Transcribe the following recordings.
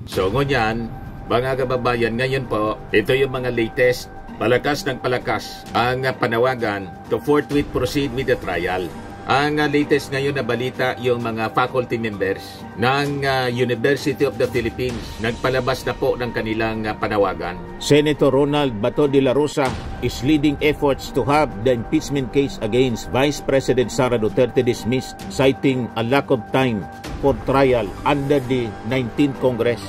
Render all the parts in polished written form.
So ngunyan, mga kababayan, ngayon po, ito yung mga latest, palakas ng palakas ang panawagan to forthwith proceed with the trial. Ang latest ngayon na balita, yung mga faculty members ng University of the Philippines nagpalabas na po ng kanilang panawagan. Senator Ronald Bato de la Rosa is leading efforts to have the impeachment case against Vice President Sara Duterte dismissed, citing a lack of time for trial under the 19th Congress.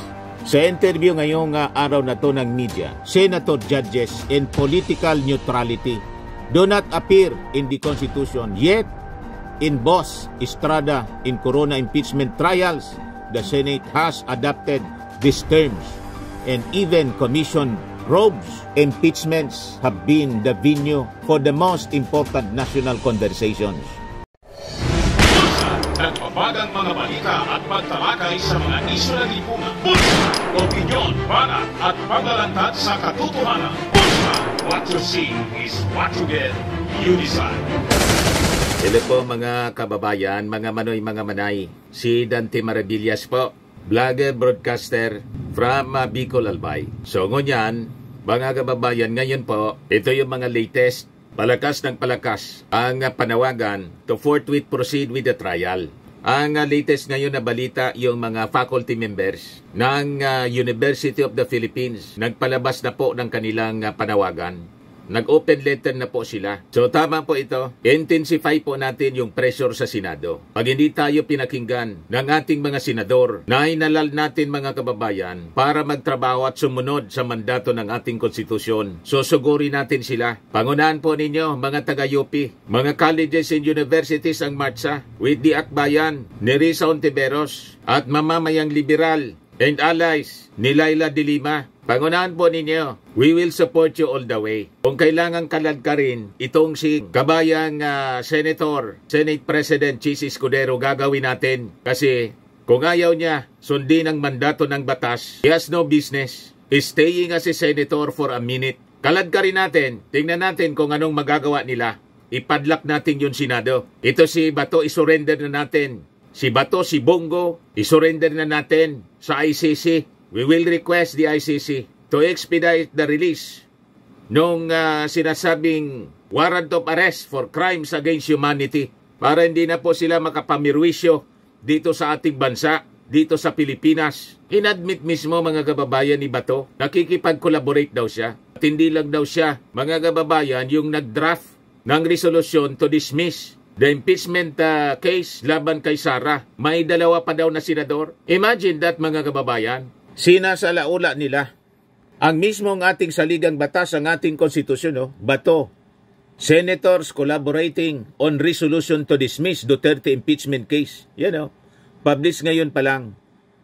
Sa interview ngayong araw na to ng media, Senator judges and political neutrality do not appear in the Constitution, yet in Boss Estrada in Corona impeachment trials, the Senate has adopted these terms, and even commission robes impeachments have been the venue for the most important national conversations. Nagpapagang mga balita at pagtalakay sa mga isyu na lipungan. Bulsa! Opinyon, banat at paglalantad sa katotohanan. Bulsa! What you see is what you get. You decide. Hello po mga kababayan, mga manoy, mga manay. Si Dante Maravillas po, vlogger, broadcaster from Bicol, Albay. So ngunyan, mga kababayan, ngayon po, ito yung mga latest, palakas ng palakas ang panawagan to forthwith proceed with the trial. Ang latest ngayon na balita, yung mga faculty members ng University of the Philippines nagpalabas na po ng kanilang panawagan. Nag-open letter na po sila. So tama po ito. Intensify po natin yung pressure sa Senado. Pag hindi tayo pinakinggan ng ating mga senador, na inalal natin mga kababayan para magtrabaho at sumunod sa mandato ng ating konstitusyon, susuguri natin sila. Pangunahan po ninyo mga taga-UP, mga colleges and universities ang marcha with the akbayan ni Risa Hontiveros at mamamayang liberal and allies ni Laila de Lima. Pangunahan po ninyo, we will support you all the way. Kung kailangan kalad ka rin, itong si kabayang Senator, Senate President Chis Escudero, gagawin natin. Kasi kung ayaw niya sundin ang mandato ng batas, he has no business staying as a senator for a minute. Kalad ka rin natin, tingnan natin kung anong magagawa nila. Ipadlak natin yung Senado. Ito si Bato, isurrender na natin. Si Bato, si Bongo, isurrender na natin sa ICC. We will request the ICC to expedite the release nung sinasabing warrant of arrest for crimes against humanity para hindi na po sila makapamirwisyo dito sa ating bansa, dito sa Pilipinas. Inadmit mismo mga kababayan ni Bato, nakikipag-collaborate daw siya. At hindi lang daw siya, mga kababayan, yung nag-draft ng resolution to dismiss the impeachment case laban kay Sara. May dalawa pa daw na senador. Imagine that mga kababayan. Sinasalaula nila ang mismong ating saligang batas, ang ating konstitusyon, Bato. Senators collaborating on resolution to dismiss Duterte impeachment case. Publish ngayon pa lang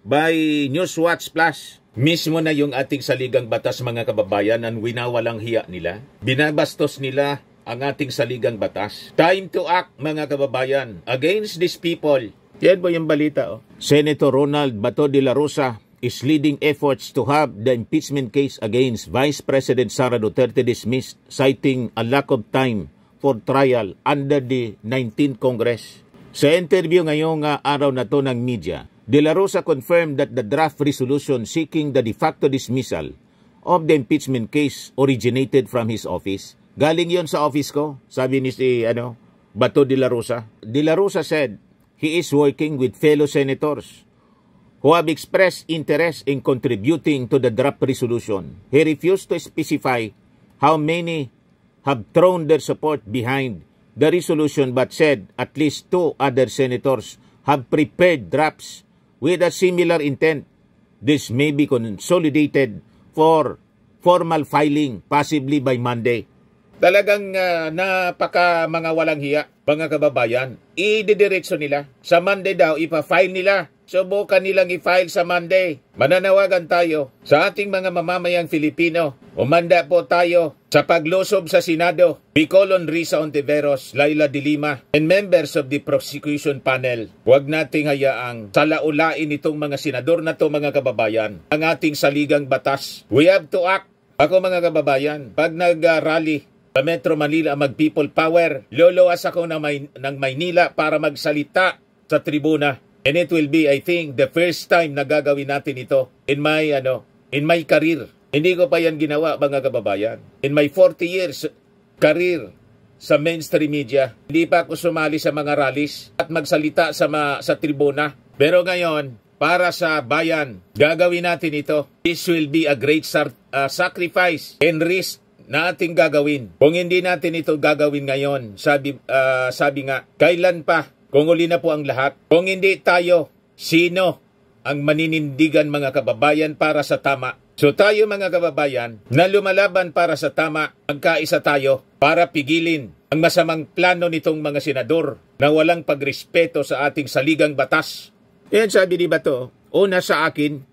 by Newswatch Plus. Mismo na yung ating saligang batas mga kababayan ang winawalang hiya nila. Binabastos nila ang ating saligang batas. Time to act mga kababayan against these people. Yan po yung balita. Senator Ronald Bato de la Rosa is leading efforts to have the impeachment case against Vice President Sara Duterte dismissed, citing a lack of time for trial under the 19th Congress. Sa interview ngayong araw na to ng media, De La Rosa confirmed that the draft resolution seeking the de facto dismissal of the impeachment case originated from his office. Galing yon sa office ko, sabi ni Bato de la Rosa. De La Rosa said he is working with fellow senators who have expressed interest in contributing to the draft resolution. He refused to specify how many have thrown their support behind the resolution but said at least 2 other senators have prepared drafts with a similar intent. This may be consolidated for formal filing possibly by Monday. Talagang napaka mga walang hiya, mga kababayan. Ididiretso nila. Sa Monday daw, ipa-file nila. Subukan nilang i-file sa Monday. Mananawagan tayo sa ating mga mamamayang Filipino. Umanda po tayo sa paglusob sa Senado. Bicolon Risa Hontiveros, Laila de Lima, and members of the prosecution panel. Huwag nating hayaang salaulain itong mga senador na to mga kababayan. Ang ating saligang batas. We have to act. Ako mga kababayan, pag nag-rally sa Metro Manila mag-people power, luluwas ako ng Maynila para magsalita sa tribuna. And it will be, I think, the first time na gagawin natin ito in my career. Hindi ko pa yan ginawa, mga kababayan. In my 40 years career sa mainstream media, hindi pa ako sumali sa mga rallies at magsalita sa tribuna. Pero ngayon, para sa bayan, gagawin natin ito. This will be a great sacrifice and risk na ating gagawin. Kung hindi natin ito gagawin ngayon, sabi nga, kailan pa? Kung uli na po ang lahat. Kung hindi tayo, sino ang maninindigan, mga kababayan, para sa tama? So tayo, mga kababayan, na lumalaban para sa tama, magkaisa tayo para pigilin ang masamang plano nitong mga senador na walang pagrespeto sa ating saligang batas. Yan sabi ni Bato, una sa akin,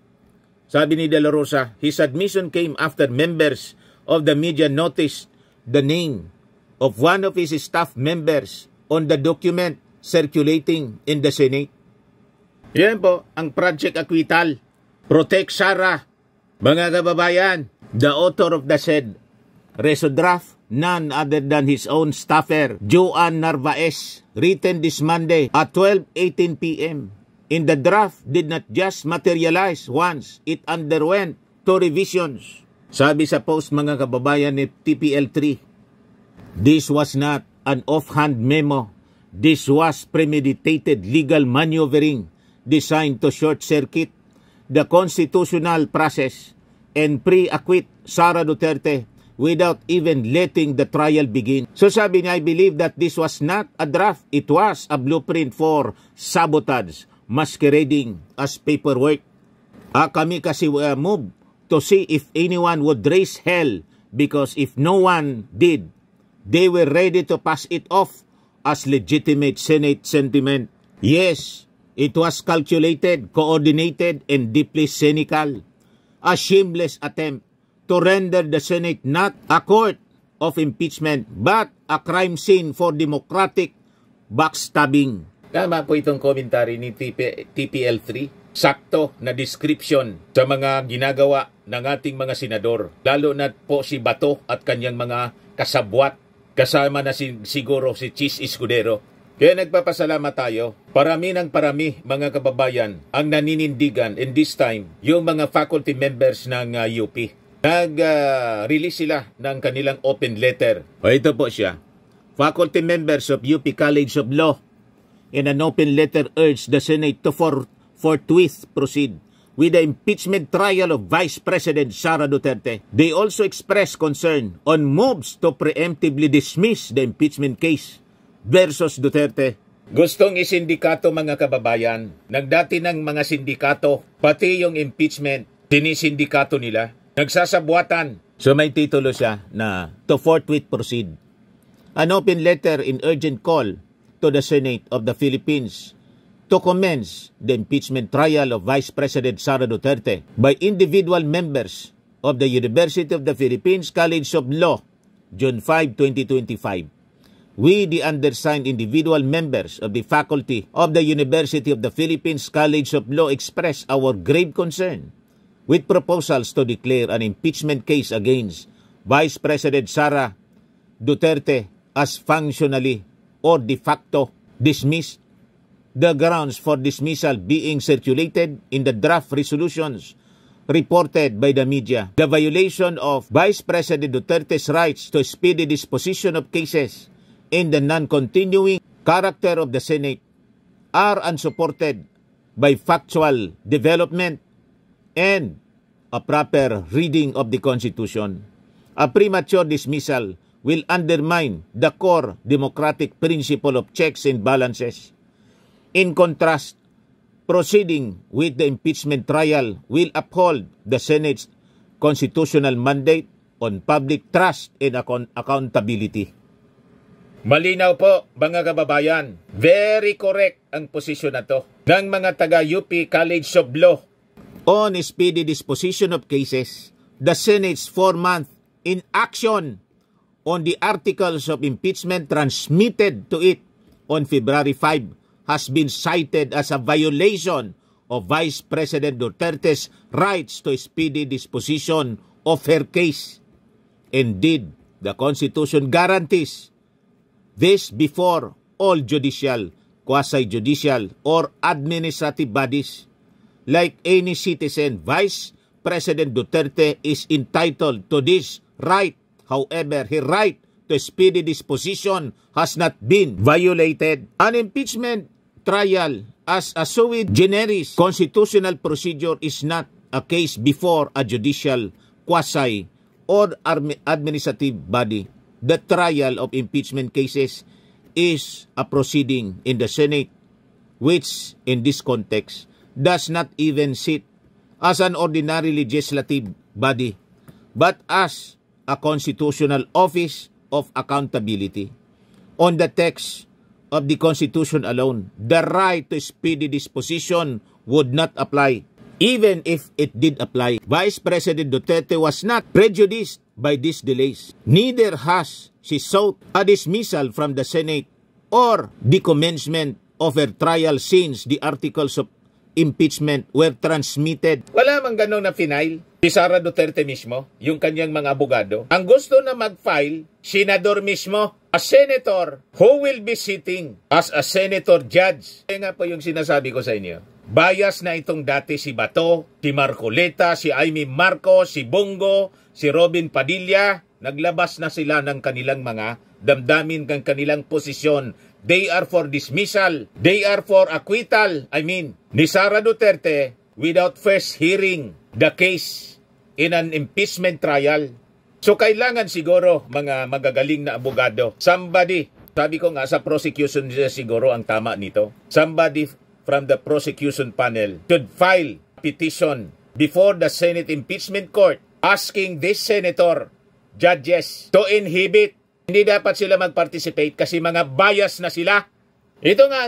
sabi ni De La Rosa, his admission came after members of the media noticed the name of one of his staff members on the document circulating in the Senate. Yan po, ang Project Acquittal. Protect Sara. Mga kababayan, the author of the said reso draft, none other than his own staffer, Joan Narvaez, written this Monday at 12:18 p.m. In the draft did not just materialize once, it underwent 2 revisions. Sabi sa post, mga kababayan, ni TPL3, this was not an offhand memo. This was premeditated legal maneuvering designed to short-circuit the constitutional process and pre-acquit Sara Duterte without even letting the trial begin. So sabi niya, I believe that this was not a draft. It was a blueprint for sabotage, masquerading as paperwork. Kami kasi move to see if anyone would raise hell, because if no one did, they were ready to pass it off as legitimate Senate sentiment. Yes, it was calculated, coordinated, and deeply cynical. A shameless attempt to render the Senate not a court of impeachment, but a crime scene for democratic backstabbing. Tama po itong komentary ni TPL3. Sakto na description sa mga ginagawa ng ating mga senador. Lalo na po si Bato at kanyang mga kasabwat. Kasama na siguro si Chis Escudero. Kaya nagpapasalamat tayo. Parami ng parami, mga kababayan, ang naninindigan, in this time, yung mga faculty members ng UP. Nag-release sila ng kanilang open letter. O ito po siya. Faculty members of UP College of Law in an open letter urged the Senate to forthwith proceed with the impeachment trial of Vice President Sara Duterte. They also expressed concern on moves to preemptively dismiss the impeachment case versus Duterte. Gustong isindikato, mga kababayan, nagdati ng mga sindikato, pati yung impeachment, sinisindikato nila, nagsasabuatan. So may titulo siya na to forthwith proceed. An open letter in urgent call to the Senate of the Philippines to commence the impeachment trial of Vice President Sara Duterte by individual members of the University of the Philippines College of Law, June 5, 2025. We, the undersigned individual members of the faculty of the University of the Philippines College of Law, express our grave concern with proposals to declare an impeachment case against Vice President Sara Duterte as functionally or de facto dismissed, the grounds for dismissal being circulated in the draft resolutions reported by the media. The violation of Vice President Duterte's rights to speedy disposition of cases in the non-continuing character of the Senate are unsupported by factual development and a proper reading of the Constitution. A premature dismissal will undermine the core democratic principle of checks and balances. In contrast, proceeding with the impeachment trial will uphold the Senate's constitutional mandate on public trust and accountability. Malinaw po, mga kababayan. Very correct ang posisyon na to ng mga taga-UP College of Law. On speedy disposition of cases, the Senate's 4-month inaction on the articles of impeachment transmitted to it on February 5 has been cited as a violation of Vice President Duterte's rights to speedy disposition of her case. Indeed, the Constitution guarantees this before all judicial quasi-judicial, or administrative bodies. Like any citizen, Vice President Duterte is entitled to this right. However, his right to speedy disposition has not been violated. An impeachment trial as a sui generis constitutional procedure is not a case before a judicial, quasi, or administrative body. The trial of impeachment cases is a proceeding in the Senate, which in this context does not even sit as an ordinary legislative body, but as a constitutional office of accountability. On the text of the Constitution alone, the right to speedy disposition would not apply. Even if it did apply, Vice President Duterte was not prejudiced by these delays. Neither has she sought a dismissal from the Senate or the commencement of her trial since the articles of impeachment were transmitted. Wala mang ganun na final. Si Sara Duterte mismo, yung kanyang mga abogado, ang gusto na mag-file, senador mismo, a senator who will be sitting as a senator judge. Kaya nga po yung sinasabi ko sa inyo. Bias na itong dati si Bato, si Marcoleta, si Amy Marcos, si Bongo, si Robin Padilla. Naglabas na sila ng kanilang mga damdamin ng kanilang posisyon. They are for dismissal. They are for acquittal. Ni Sara Duterte without first hearing the case in an impeachment trial. So kailangan siguro mga magagaling na abogado. Somebody, sabi ko nga sa prosecution siguro ang tama nito. Somebody from the prosecution panel should file a petition before the Senate Impeachment Court asking this senator, judges, to inhibit. Hindi dapat sila mag-participate kasi mga bias na sila. Ito nga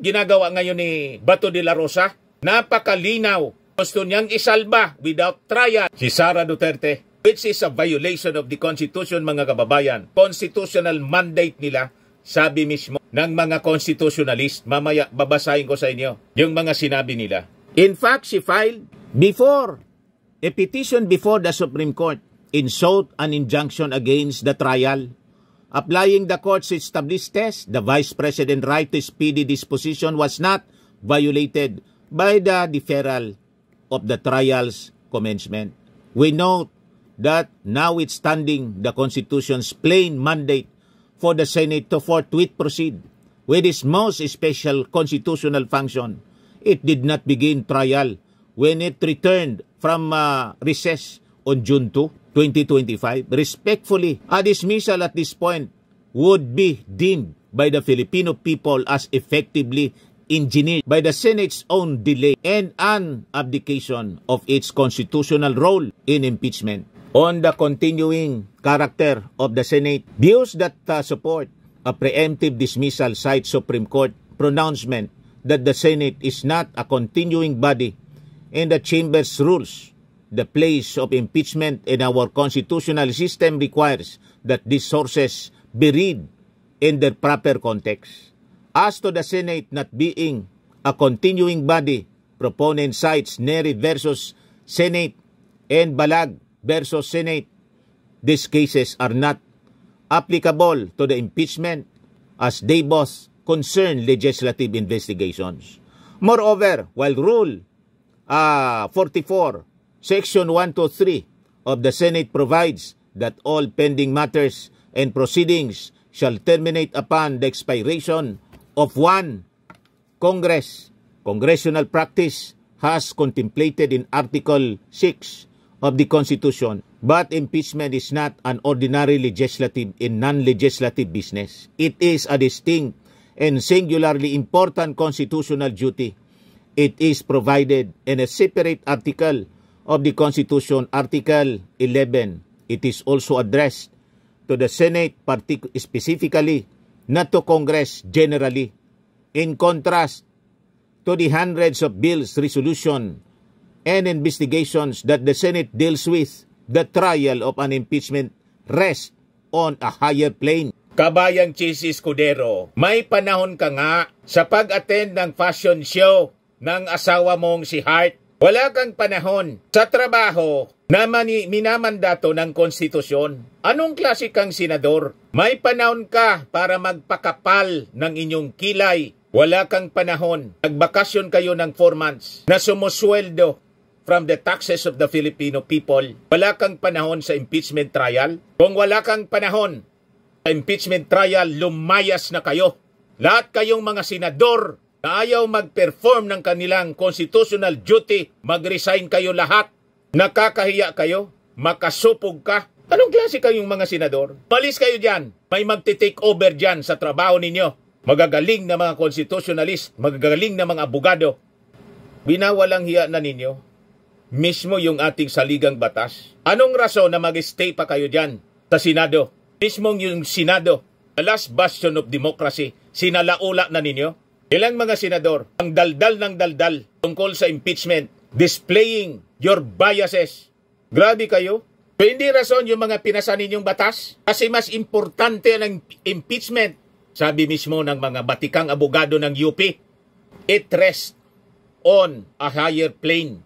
ginagawa ngayon ni Bato de la Rosa. Napakalinaw. Gusto niyang isalba without trial si Sara Duterte, which is a violation of the Constitution, mga kababayan. Constitutional mandate nila, sabi mismo ng mga constitutionalist. Mamaya babasahin ko sa inyo yung mga sinabi nila. In fact, she filed a petition before the Supreme Court in sought an injunction against the trial. Applying the court's established test, the Vice President's right to speedy disposition was not violated by the deferral of the trial's commencement. We note that notwithstanding the Constitution's plain mandate for the Senate to forthwith proceed with its most special constitutional function, it did not begin trial when it returned from recess on June 2, 2025. Respectfully, a dismissal at this point would be deemed by the Filipino people as effectively engineered by the Senate's own delay and an abdication of its constitutional role in impeachment. On the continuing character of the Senate, views that support a preemptive dismissal cite Supreme Court pronouncement that the Senate is not a continuing body and the Chamber's rules. The place of impeachment in our constitutional system requires that these sources be read in their proper context. As to the Senate not being a continuing body, proponent cites Neri versus Senate and Balag versus Senate. These cases are not applicable to the impeachment as they both concern legislative investigations. Moreover, while Rule 44, Section 123 of the Senate provides that all pending matters and proceedings shall terminate upon the expiration of one congressional practice has contemplated in Article 6 of the Constitution, but impeachment is not an ordinary legislative and non-legislative business. It is a distinct and singularly important constitutional duty. It is provided in a separate article of the Constitution, Article 11. It is also addressed to the Senate specifically, not to Congress generally. In contrast to the hundreds of bills, resolution, and investigations that the Senate deals with, the trial of an impeachment rests on a higher plane. Kabayang Cheese Escudero, may panahon ka nga sa pag-attend ng fashion show ng asawa mong si Hart. Wala kang panahon sa trabaho na minamandato ng konstitusyon. Anong klase kang senador? May panahon ka para magpakapal ng inyong kilay. Wala kang panahon. Nagbakasyon kayo ng 4 months na sumusweldo from the taxes of the Filipino people. Wala kang panahon sa impeachment trial. Kung wala kang panahon sa impeachment trial, lumayas na kayo. Lahat kayong mga senador na ayaw mag-perform ng kanilang constitutional duty, mag-resign kayo lahat. Nakakahiya kayo, makasupog ka. Anong klase kayong mga senador? Malis kayo dyan. May magti-take over dyan sa trabaho ninyo. Magagaling na mga constitutionalist, magagaling na mga abogado. Binawalang hiya na ninyo. Mismo yung ating saligang batas. Anong rason na mag-stay pa kayo dyan sa Senado? Mismong yung Senado, the last bastion of democracy, sinalaula na ninyo. Ilang mga senador ang daldal ng daldal tungkol sa impeachment, displaying your biases. Grabe kayo. So, hindi rason yung mga pinasa ninyong batas kasi mas importante ng impeachment. Sabi mismo ng mga batikang abogado ng UP, it rests on a higher plane.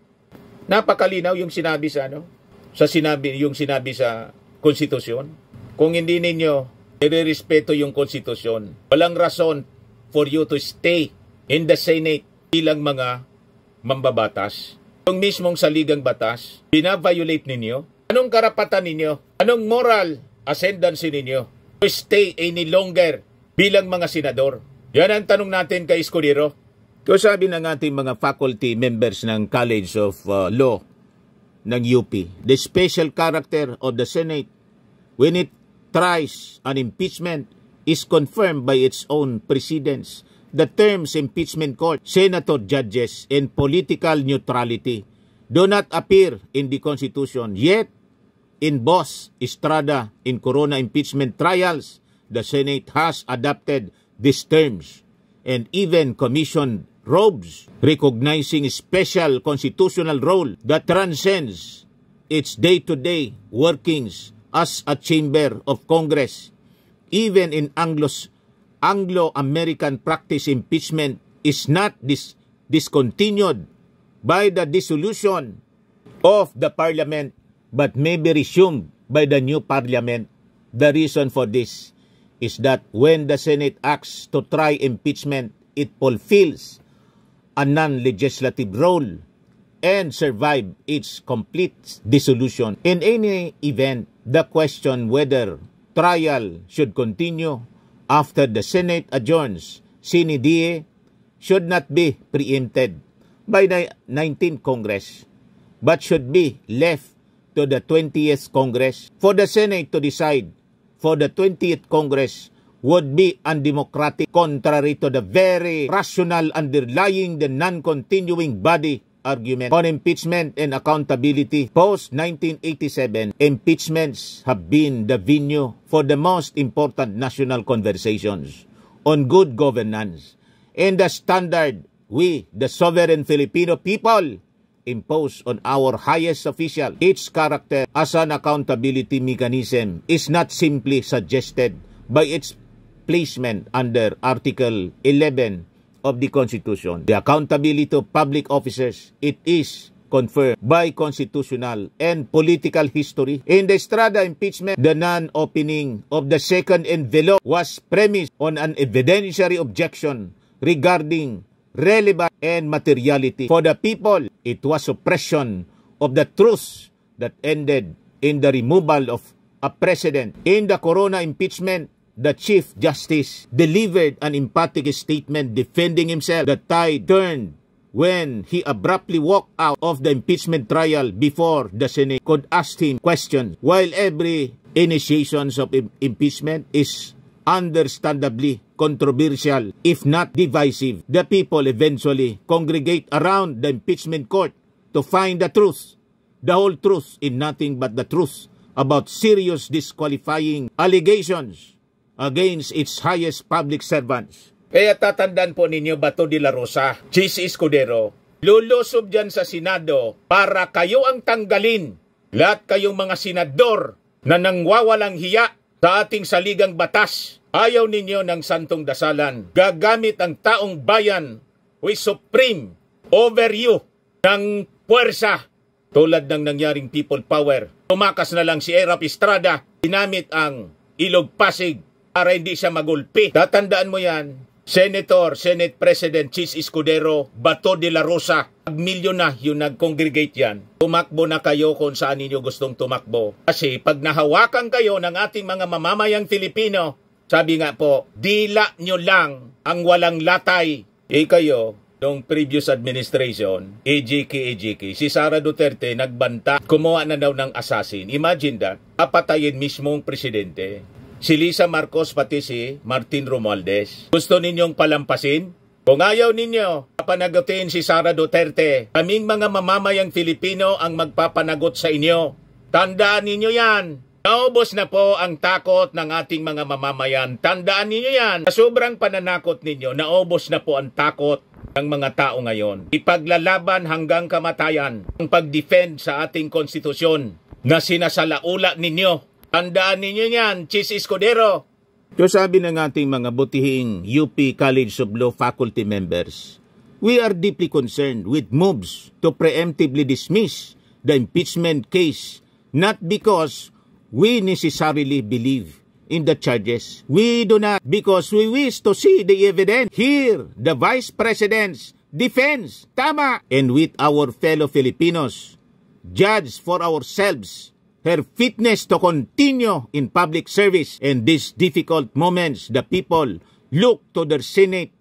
Napakalinaw yung sinabi sa yung sinabi sa konstitusyon. Kung hindi ninyo irerespeto yung konstitusyon, walang rason for you to stay in the Senate bilang mga mambabatas. Yung mismong saligang batas, binaviolate ninyo. Anong karapatan ninyo? Anong moral ascendancy ninyo to stay any longer bilang mga senador? Yan ang tanong natin kay Escudero. Kung sabi ng ating mga faculty members ng College of Law ng UP, the special character of the Senate when it tries an impeachment is confirmed by its own precedents. The terms impeachment court, senator judges, and political neutrality do not appear in the Constitution. Yet, in Boss, Estrada, in Corona impeachment trials, the Senate has adopted these terms and even commissioned robes recognizing a special constitutional role that transcends its day-to-day workings as a chamber of Congress. Even in Anglo-American practice, impeachment is not discontinued by the dissolution of the parliament but may be resumed by the new parliament. The reason for this is that when the Senate acts to try impeachment, it fulfills a non-legislative role and survive its complete dissolution. In any event, the question whether trial should continue after the Senate adjourns sine die should not be preempted by the 19th Congress, but should be left to the 20th Congress. For the Senate to decide for the 20th Congress would be undemocratic, contrary to the very rational underlying the non-continuing body argument on impeachment and accountability. Post-1987, impeachments have been the venue for the most important national conversations on good governance and the standard we, the sovereign Filipino people, impose on our highest official. Its character as an accountability mechanism is not simply suggested by its placement under Article 11 of the Constitution. The accountability of public officers, it is conferred by constitutional and political history. In the Estrada impeachment, the non-opening of the second envelope was premised on an evidentiary objection regarding relevance and materiality. For the people, it was suppression of the truth that ended in the removal of a president. In the Corona impeachment, the Chief Justice delivered an emphatic statement defending himself. The tide turned when he abruptly walked out of the impeachment trial before the Senate could ask him questions. While every initiation of impeachment is understandably controversial, if not divisive, the people eventually congregate around the impeachment court to find the truth, the whole truth, in nothing but the truth about serious disqualifying allegations against its highest public servants. Kaya tatandaan po ninyo, Bato de la Rosa, Chis Escudero, lulusob dyan sa Senado para kayo ang tanggalin. Lahat kayong mga senador na nangwawalang hiya sa ating saligang batas. Ayaw ninyo ng santong dasalan. Gagamit ang taong bayan with supreme over you ng puwersa tulad ng nangyaring people power. Tumakas na lang si Erap Estrada, ginamit ang Ilog Pasig para hindi siya magulpi. Tatandaan mo yan, Senate President Chis Escudero, Bato de la Rosa, milyon na yung nag-congregate yan. Tumakbo na kayo kung saan ninyo gustong tumakbo. Kasi pag nahawakan kayo ng ating mga mamamayang Filipino, sabi nga po, dila nyo lang ang walang latay. Kayo, noong previous administration, AJK, si Sara Duterte nagbanta, kumuha na daw ng assassin. Imagine that, papatayin mismong presidente. Si Lisa Marcos pati si Martin Romualdez. Gusto ninyong palampasin? Kung ayaw ninyo, papanagutin si Sara Duterte. Kaming mga mamamayang Filipino ang magpapanagot sa inyo. Tandaan ninyo yan. Naubos na po ang takot ng ating mga mamamayan. Tandaan ninyo yan. Sa sobrang pananakot ninyo, naubos na po ang takot ng mga tao ngayon. Ipaglalaban hanggang kamatayan ang pag-defend sa ating konstitusyon na sinasalaula ninyo. Tandaan ninyo yan, Chis Escudero. So sabi ng ating mga butihing UP College of Law faculty members, we are deeply concerned with moves to preemptively dismiss the impeachment case, not because we necessarily believe in the charges. We do not because we wish to see the evidence. Hear the Vice President's defense. Tama. And with our fellow Filipinos, judge for ourselves her fitness to continue in public service. In these difficult moments, the people look to their Senate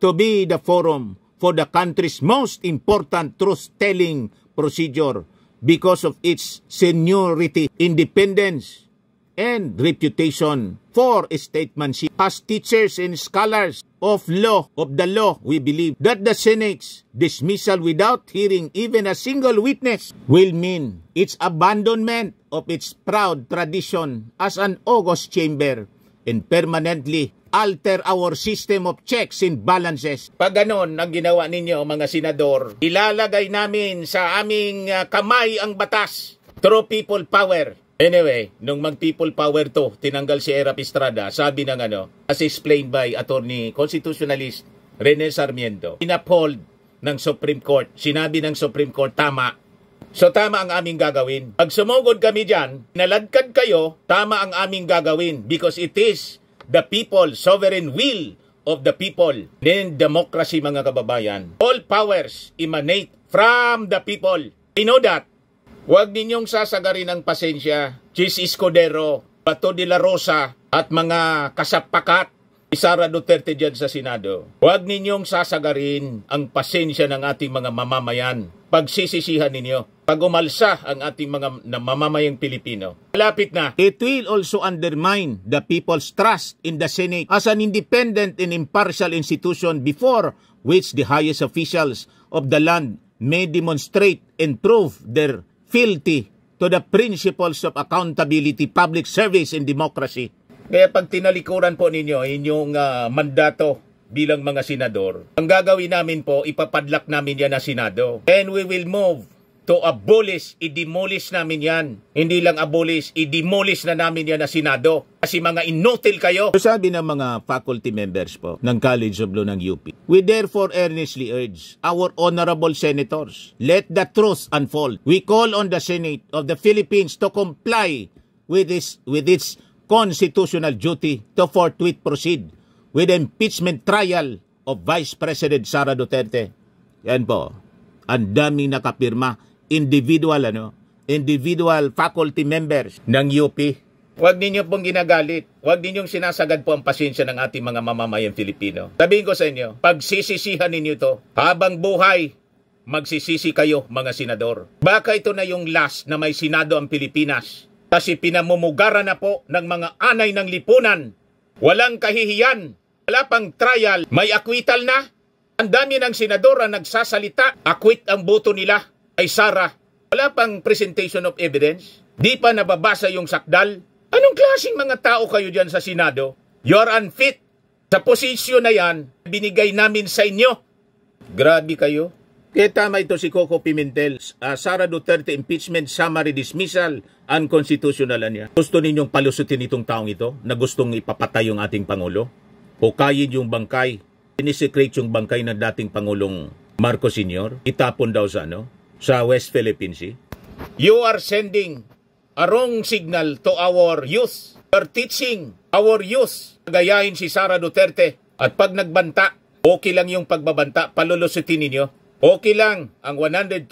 to be the forum for the country's most important truth-telling procedure because of its seniority, independence, and reputation for statesmanship. As teachers and scholars of the law, we believe that the Senate's dismissal without hearing even a single witness will mean its abandonment of its proud tradition as an august chamber and permanently alter our system of checks and balances. Pag ganon ang ginawa ninyo mga senador, ilalagay namin sa aming kamay ang batas through people power. Anyway, nung mag-people power to, tinanggal si Erap Estrada, sabi ng as explained by attorney constitutionalist Rene Sarmiento, inuphold ng Supreme Court. Sinabi ng Supreme Court, tama. So tama ang aming gagawin. Pag sumugod kami dyan, naladkad kayo, tama ang aming gagawin because it is the people, sovereign will of the people. Then democracy mga kababayan. All powers emanate from the people. You know that? Huwag ninyong sasagarin ang pasensya, Chis Escudero, Bato de la Rosa, at mga kasapakat ni Sara Duterte dyan sa Senado. Huwag ninyong sasagarin ang pasensya ng ating mga mamamayan. Pagsisisihan ninyo. Pag umalsa ang ating mga mamamayang Pilipino. Malapit na. It will also undermine the people's trust in the Senate as an independent and impartial institution before which the highest officials of the land may demonstrate and prove their fealty to the principles of accountability, public service, and democracy. Kaya pag tinalikuran po ninyo inyong mandato bilang mga senador, ang gagawin namin po, ipapadlak namin yan na Senado. And we will move to abolish, i-demolish namin yan. Hindi lang abolish, i-demolish na namin yan na Senado. Kasi mga inutil kayo. So sabi ng mga faculty members po ng College of Law ng UP, we therefore earnestly urge our honorable senators, let the truth unfold. We call on the Senate of the Philippines to comply with its constitutional duty to forthwith proceed with the impeachment trial of Vice President Sara Duterte. Yan po, ang daming nakapirma, individual faculty members ng UP. Huwag ninyo pong ginagalit. Huwag ninyong sinasagad po ang pasensya ng ating mga mamamayang Filipino. Sabihin ko sa inyo, pagsisisihan ninyo to, habang buhay, magsisisi kayo mga senador. Baka ito na yung last na may Senado ang Pilipinas. Kasi pinamumugaran na po ng mga anay ng lipunan. Walang kahihiyan. Wala pang trial. May acquittal na. Ang dami ng senador ang nagsasalita. Acquit ang boto nila ay Sara. Wala pang presentation of evidence. Di pa nababasa yung sakdal. Anong klaseng mga tao kayo dyan sa Senado? You're unfit. Sa posisyon na yan, binigay namin sa inyo. Grabe kayo. Kaya tama ito si Coco Pimentel. Sara Duterte impeachment summary dismissal, unconstitutional niya. Gusto ninyong palusutin itong taong ito na gustong ipapatay yung ating Pangulo? Hukayin yung bangkay. Sinisecrate yung bangkay ng dating Pangulong Marcos Sr. Itapon daw sa sa West Philippine Sea. You are sending a wrong signal to our youth. You are teaching our youth gayahin si Sara Duterte. At pag nagbanta, okay lang yung pagbabanta, palulusutin ninyo. Okay lang ang 125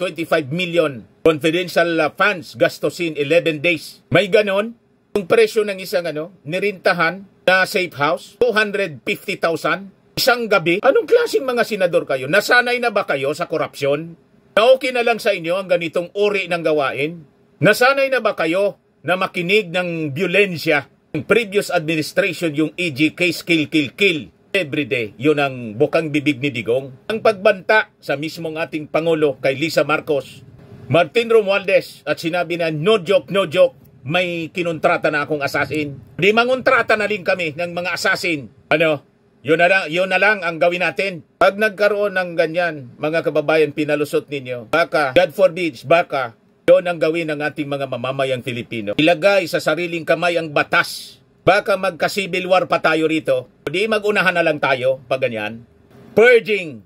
million confidential funds gastusin 11 days. May ganon. Yung presyo ng isang nirintahan na safe house, 250,000 isang gabi. Anong klaseng mga senador kayo? Nasanay na ba kayo sa korupsyon? Na okay na lang sa inyo ang ganitong uri ng gawain? Nasanay na ba kayo na makinig ng violensya ng previous administration, yung EG case kill everyday? Yun ang bukang bibig ni Digong. Ang pagbanta sa mismong ating Pangulo kay Lisa Marcos, Martin Romualdez, at sinabi na no joke, may kinontrata na akong assassin. Di mangontrata na rin kami ng mga assassin. Yun na lang ang gawin natin. Pag nagkaroon ng ganyan, mga kababayan, pinalusot ninyo, baka, God forbids, baka, yun ang gawin ng ating mga mamamayang Filipino. Ilagay sa sariling kamay ang batas. Baka magka-civil war pa tayo rito. Di magunahan na lang tayo pag ganyan. Purging.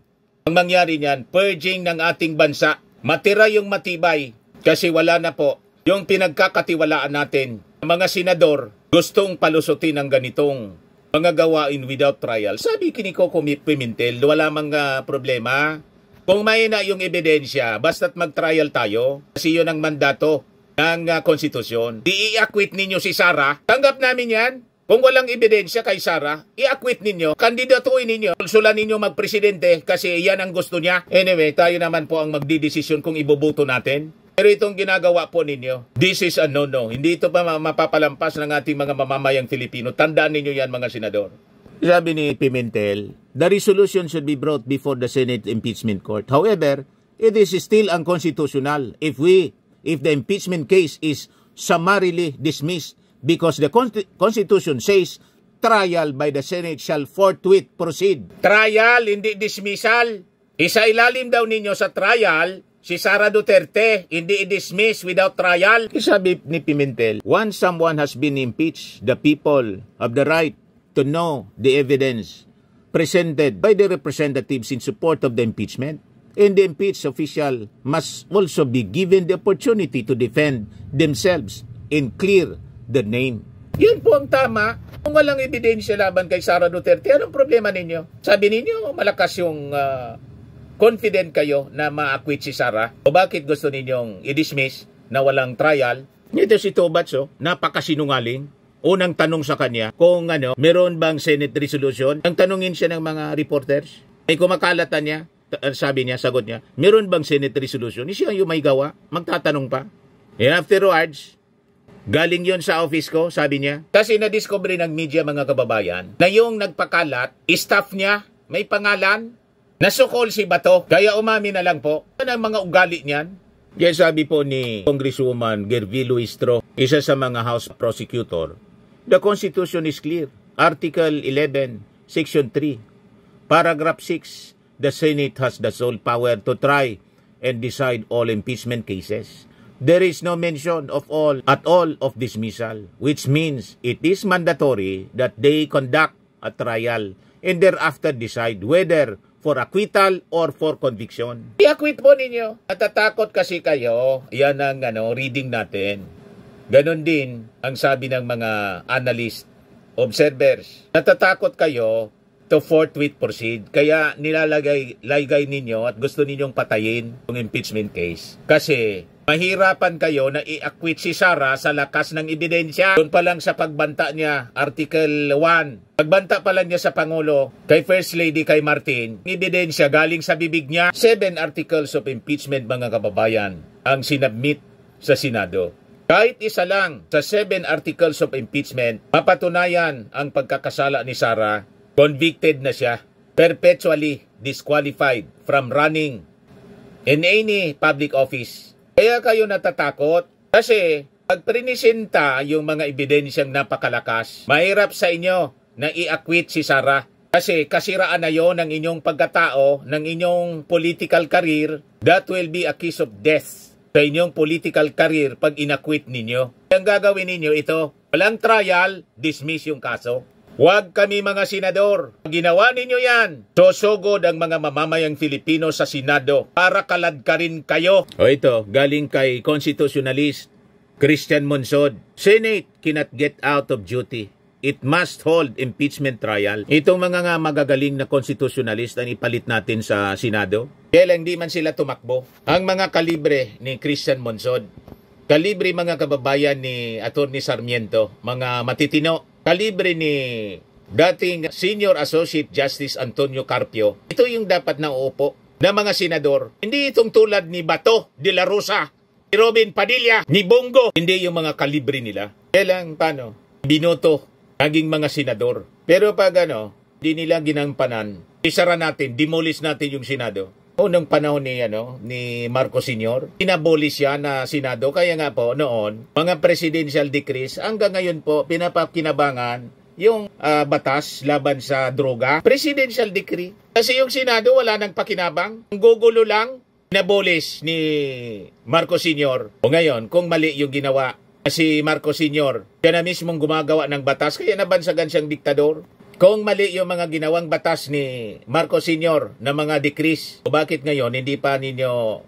Ang mangyari niyan, purging ng ating bansa. Matira yung matibay kasi wala na po yung pinagkakatiwalaan natin. Mga senador gustong palusutin ng ganitong mga gawain without trial. Sabi kini Coco Pimentel, wala mga problema. Kung may na yung ebidensya, basta't mag-trial tayo kasi yun ang mandato ng konstitusyon. I-acquit ninyo si Sara. Tanggap namin yan. Kung walang ebidensya kay Sara, i-acquit ninyo. Kandidatuin ninyo. Sulsulan ninyo magpresidente kasi yan ang gusto niya. Anyway, tayo naman po ang magdidesisyon kung iboboto natin. Pero itong ginagawa po ninyo, this is a no-no. Hindi ito pa mapapalampas ng ating mga mamamayang Filipino. Tandaan ninyo yan, mga senador. Sabi ni Pimentel, the resolution should be brought before the Senate Impeachment Court. However, it is still unconstitutional if the impeachment case is summarily dismissed because the Constitution says trial by the Senate shall forthwith proceed. Trial, hindi dismissal. Isa ilalim daw ninyo sa trial si Sara Duterte, hindi i-dismiss without trial. Sabi ni Pimentel, once someone has been impeached, the people have the right to know the evidence presented by the representatives in support of the impeachment. And the impeached official must also be given the opportunity to defend themselves and clear the name. Yun po ang tama. Kung walang ebidensya laban kay Sara Duterte, anong problema ninyo? Sabi ninyo, malakas yung confident kayo na ma-acquit si Sara. O bakit gusto ninyong i-dismiss na walang trial? Ito si Tobats, napakasinungaling. Unang tanong sa kanya, kung meron bang Senate resolution? Ang tanungin siya ng mga reporters. Ay kumakalatan niya, sabi niya, sagot niya, meron bang Senate resolution? Siya yung may gawa, magtatanong pa. And afterwards, galing yon sa office ko, sabi niya. Kasi na-discover ng media, mga kababayan, na yung nagpakalat, staff niya, may pangalan, nasukol si Bato, kaya umami na lang po. Ano ang mga ugali niyan? Kaya sabi po ni Congresswoman Gervie Luistro, isa sa mga House Prosecutor, the Constitution is clear. Article 11, Section 3, Paragraph 6, the Senate has the sole power to try and decide all impeachment cases. There is no mention at all of dismissal, which means it is mandatory that they conduct a trial and thereafter decide whether for acquittal or for conviction. I-acquit po ninyo. Natatakot kasi kayo. Yan ang reading natin. Ganon din ang sabi ng mga analyst, observers. Natatakot kayo to forthwith proceed. Kaya nilalagay ninyo at gusto ninyong patayin yung impeachment case. Kasi mahirapan kayo na i-acquit si Sara sa lakas ng ebidensya. Doon pa lang sa pagbanta niya, Article 1. Pagbanta pa lang niya sa Pangulo, kay First Lady, kay Martin, ebidensya galing sa bibig niya. 7 articles of impeachment, mga kababayan, ang sinabmit sa Senado. Kahit isa lang sa 7 articles of impeachment, mapatunayan ang pagkakasala ni Sara, convicted na siya, perpetually disqualified from running in any public office. Kaya kayo natatakot kasi pag prinisenta yung mga ebidensyang napakalakas, mahirap sa inyo na i-acquit si Sara. Kasi kasiraan na yon ng inyong pagkatao, ng inyong political career, that will be a kiss of death sa inyong political career pag in-acquit ninyo. Ang gagawin ninyo ito, walang trial, dismiss yung kaso. Huwag kami mga senador. Pag ginawa ninyo yan, sosogod ang mga mamamayang Filipino sa Senado para kaladkarin kayo. O ito, galing kay constitutionalist Christian Monsod. Senate cannot get out of duty. It must hold impeachment trial. Itong mga magagaling na constitutionalist ang ipalit natin sa Senado. Kaya lang di man sila tumakbo. Ang mga kalibre ni Christian Monsod, kalibre mga kababayan ni Atty. Sarmiento, mga matitino, kalibre ni dating Senior Associate Justice Antonio Carpio. Ito yung dapat na uupo na mga senador. Hindi itong tulad ni Bato de la Rosa, ni Robin Padilla, ni Bongo. Hindi yung mga kalibre nila. Kaya lang, paano? Binoto, naging mga senador. Pero pag di nila ginampanan, isara natin, demolish natin yung Senado. Noong panahon ni Marcos Sr., inabolish siya na Senado. Kaya nga po, noon, mga presidential decrees, hanggang ngayon po, pinapakinabangan yung batas laban sa droga. Presidential decree. Kasi yung Senado, wala nang pakinabang. Ang gugulo lang, inabolish ni Marcos Sr. O ngayon, kung mali yung ginawa, si Marcos Sr., siya na mismong gumagawa ng batas, kaya nabansagan siyang diktador. Kung mali yung mga ginawang batas ni Marcos Sr. na mga decrees, o bakit ngayon hindi pa ninyo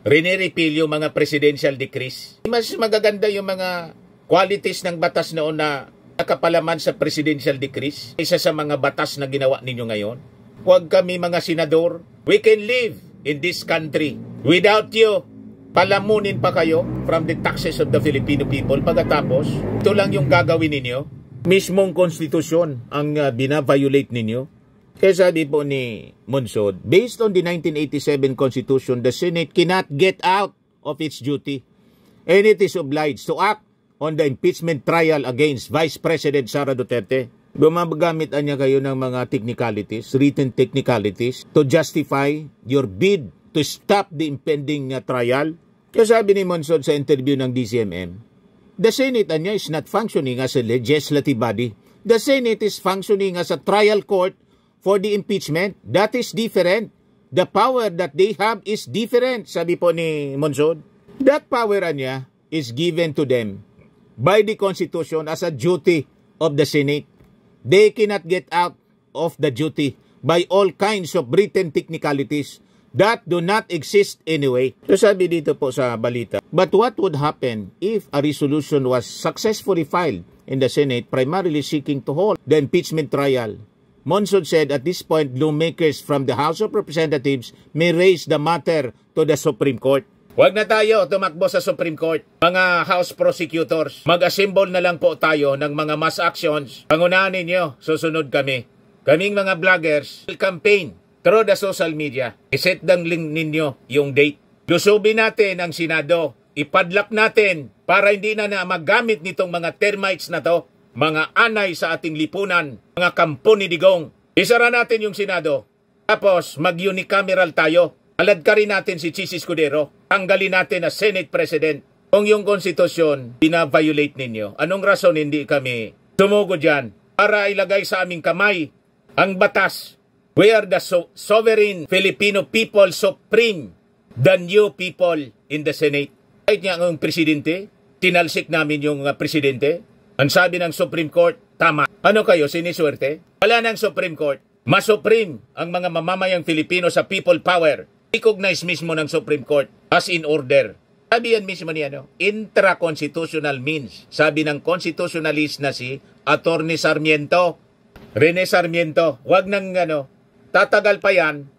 rini-repeal yung mga presidential decrees? Mas magaganda yung mga qualities ng batas noon na nakapalaman sa presidential decrees. Isa sa mga batas na ginawa ninyo ngayon. Huwag kami mga senador. We can live in this country without you. Palamunin pa kayo from the taxes of the Filipino people. Pagkatapos, ito lang yung gagawin ninyo. Mismong konstitusyon ang bina-violate ninyo. Kaya sabi po ni Monsod, based on the 1987 Constitution, the Senate cannot get out of its duty and it is obliged to act on the impeachment trial against Vice President Sara Duterte. Gumagamit niya kayo ng mga technicalities, written technicalities, to justify your bid to stop the impending trial. Kaya sabi ni Monsod sa interview ng DCMM, the Senate is not functioning as a legislative body. The Senate is functioning as a trial court for the impeachment. That is different. The power that they have is different, sabi po ni Monsod. That power niya is given to them by the Constitution as a duty of the Senate. They cannot get out of the duty by all kinds of written technicalities that do not exist anyway. So sabi dito po sa balita, but what would happen if a resolution was successfully filed in the Senate primarily seeking to hold the impeachment trial? Monsod said at this point, lawmakers from the House of Representatives may raise the matter to the Supreme Court. Huwag na tayo tumakbo sa Supreme Court. Mga House prosecutors, mag-assemble na lang po tayo ng mga mass actions. Pangunahan ninyo, susunod kami. Kaming mga vloggers, campaign through the social media. Iset ng link ninyo yung date. Lusubin natin ang Senado. Ipadlak natin para hindi na magamit nitong mga termites na to, mga anay sa ating lipunan, mga kampo ni Digong. Isara natin yung Senado. Tapos mag-unicameral tayo. Aladkarin natin si Chis Escudero. Tanggalin natin na Senate President. Kung yung konstitusyon bina-violate ninyo, anong rason hindi kami sumugod dyan para ilagay sa aming kamay ang batas? We are the sovereign Filipino people supreme, the new people in the Senate. Kahit nga ang presidente, tinalsik namin yung presidente. Ang sabi ng Supreme Court, tama. Ano kayo, siniswerte? Wala ng Supreme Court. Mas supreme ang mga mamamayang Filipino sa people power. Recognize mismo ng Supreme Court as in order. Sabi yan mismo ni intra-constitutional means. Sabi ng constitutionalist na si Atty. Sarmiento, Rene Sarmiento, wag nang tatagal pa yan,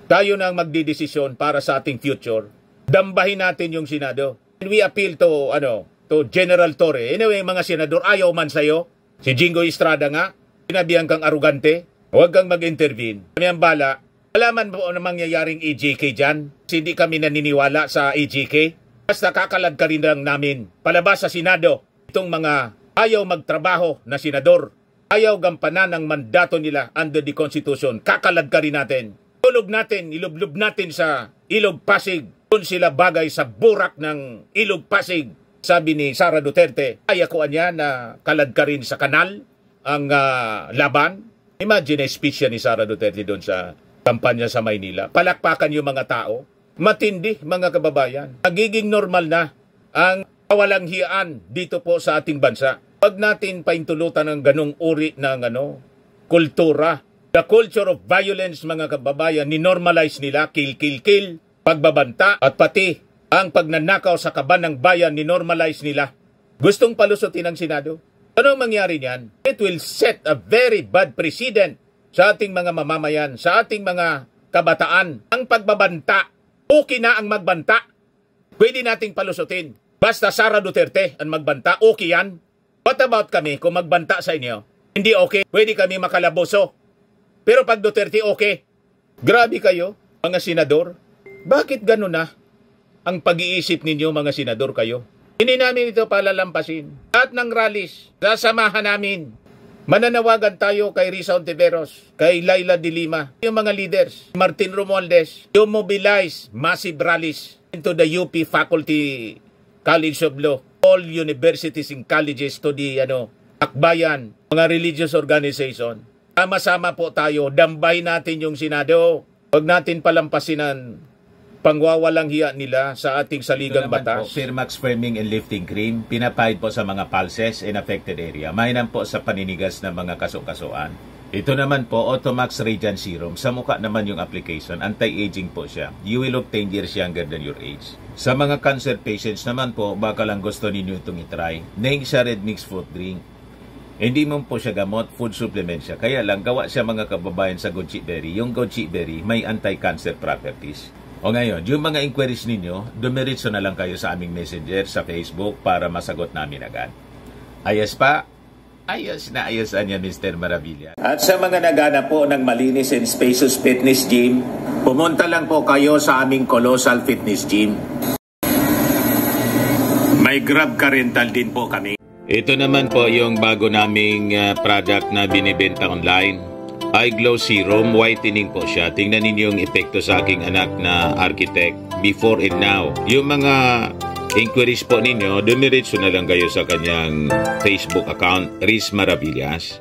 tayo na ang magdidesisyon para sa ating future. Dambahin natin yung Senado. And we appeal to General Torre. Anyway, mga senador, ayaw man sa'yo. Si Jingo Estrada nga, sinabihan kang arugante, huwag kang mag-intervene. Kami ang bala, alaman po na mangyayaring EJK dyan. Hindi kami naniniwala sa EJK. Basta kakalad ka rin lang namin. Palabas sa Senado, itong mga ayaw magtrabaho na senador. Ayaw gampanan ang mandato nila under the Constitution. Kakalad ka rin natin. Tulog natin, ilublob natin sa Ilog Pasig. Doon sila bagay sa burak ng Ilog Pasig. Sabi ni Sara Duterte, kaya ko niya na kalad ka rin sa kanal ang laban. Imagine speech ni Sara Duterte doon sa kampanya sa Maynila. Palakpakan yung mga tao. Matindi, mga kababayan. Nagiging normal na ang kawalang hiyaan dito po sa ating bansa. Huwag natin paintulutan ng ganong uri ng kultura. The culture of violence, mga kababayan, ninormalize nila, kill, pagbabanta, at pati ang pagnanakaw sa kaban ng bayan, ninormalize nila. Gustong palusutin ng Senado. Anong mangyari niyan? It will set a very bad precedent sa ating mga mamamayan, sa ating mga kabataan. Ang pagbabanta, okay na ang magbanta. Pwede nating palusutin. Basta Sara Duterte ang magbanta, okay yan. What about kami kung magbanta sa inyo? Hindi okay, pwede kami makalaboso. Pero pag Duterte okay, grabe kayo, mga senador. Bakit gano'n na ang pag-iisip ninyo, mga senador kayo? Hindi namin ito palalampasin. At ng rallies, sasamahan namin. Mananawagan tayo kay Risa Ontiveros, kay Laila de Lima, yung mga leaders, Martin Romualdez, to mobilize massive rallies into the UP Faculty College of Law, all universities and colleges to the akbayan, mga religious organization. Sama-sama po tayo, dambay natin yung Senado. Huwag natin palampasin ang pangwawalang hiya nila sa ating saligang batas. Po, Firmax Firming and Lifting Cream, pinapahid po sa mga pulses in affected area. Mainam po sa paninigas ng mga kaso-kasuan. Ito naman po, Automax Radiant Serum. Sa mukha naman yung application, anti-aging po siya. You will look 10 years younger than your age. Sa mga cancer patients naman po, baka lang gusto ninyo itong itry. Naing siya red mixed fruit drink. Hindi mo po siya gamot, food supplement siya. Kaya lang, gawa siya mga kababayan sa goji berry. Yung goji berry may anti-cancer properties. O ngayon, yung mga inquiries ninyo, dumiritso na lang kayo sa aming messenger sa Facebook para masagot namin agad. Ayos pa? Ayos na ayos niya, Mr. Maravilla. At sa mga naghanap po ng malinis and spacious fitness gym, pumunta lang po kayo sa aming Colossal Fitness Gym. May Grab Car Rental din po kami. Ito naman po yung bago naming product na binibenta online. Eye Glow Serum, whitening po siya. Tingnan ninyo yung epekto sa aking anak na architect before and now. Yung mga inquiries po ninyo, dumiretso na lang kayo sa kanyang Facebook account, Riz Maravillas.